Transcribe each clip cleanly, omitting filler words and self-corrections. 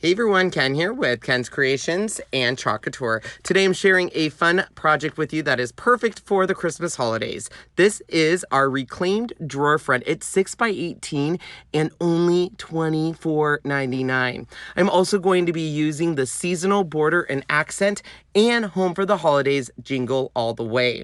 Hey everyone, Ken here with Ken's Creations and Couture. Today I'm sharing a fun project with you that is perfect for the Christmas holidays. This is our reclaimed drawer front. It's 6x18 and only $24.99. I'm also going to be using the seasonal border and accent and Home for the Holidays jingle all the way.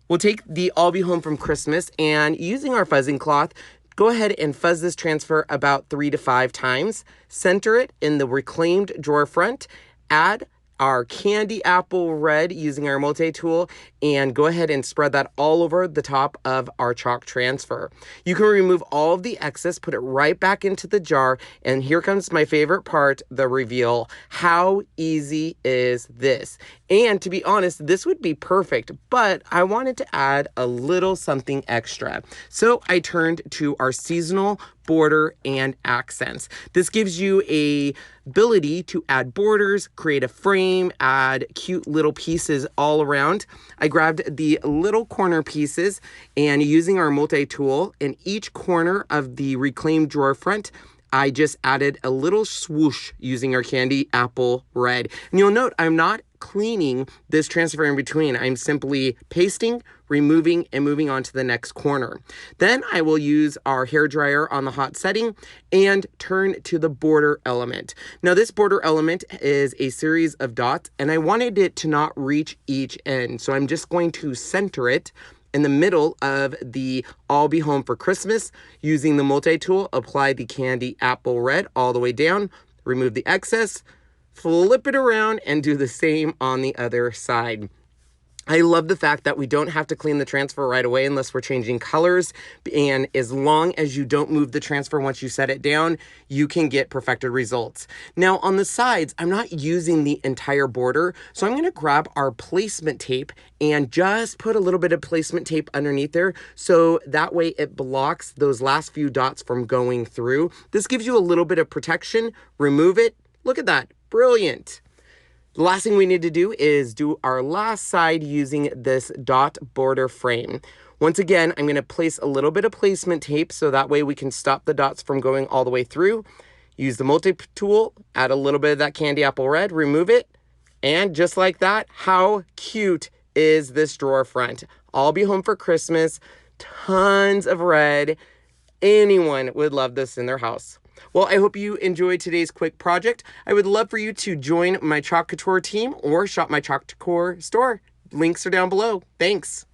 We'll take the I'll Be Home from Christmas and using our fuzzing cloth, go ahead and fuzz this transfer about 3 to 5 times. Center it in the reclaimed drawer front. Add our candy apple red using our multi-tool and go ahead and spread that all over the top of our chalk transfer. You can remove all of the excess, put it right back into the jar, and here comes my favorite part, the reveal. How easy is this? And to be honest, this would be perfect, but I wanted to add a little something extra. So I turned to our seasonal border and accents. This gives you a ability to add borders, create a frame, add cute little pieces all around. I grabbed the little corner pieces and using our multi-tool in each corner of the reclaimed drawer front, I just added a little swoosh using our candy apple red. And you'll note I'm not cleaning this transfer in between. I'm simply pasting, removing, and moving on to the next corner. Then I will use our hair dryer on the hot setting and turn to the border element. Now this border element is a series of dots and I wanted it to not reach each end. So I'm just going to center it in the middle of the I'll Be Home for Christmas. Using the multi-tool, apply the candy apple red all the way down, remove the excess, flip it around, and do the same on the other side. I love the fact that we don't have to clean the transfer right away unless we're changing colors. And as long as you don't move the transfer once you set it down, you can get perfected results. Now on the sides, I'm not using the entire border. So I'm going to grab our placement tape and just put a little bit of placement tape underneath there. So that way it blocks those last few dots from going through. This gives you a little bit of protection. Remove it. Look at that. Brilliant. The last thing we need to do is do our last side using this dot border frame. Once again, I'm going to place a little bit of placement tape so that way we can stop the dots from going all the way through. Use the multi-tool, add a little bit of that candy apple red, remove it, and just like that, how cute is this drawer front? I'll Be Home for Christmas, tons of red. Anyone would love this in their house. Well, I hope you enjoyed today's quick project. I would love for you to join my Chalk Couture team or shop my Chalk Couture store. Links are down below. Thanks.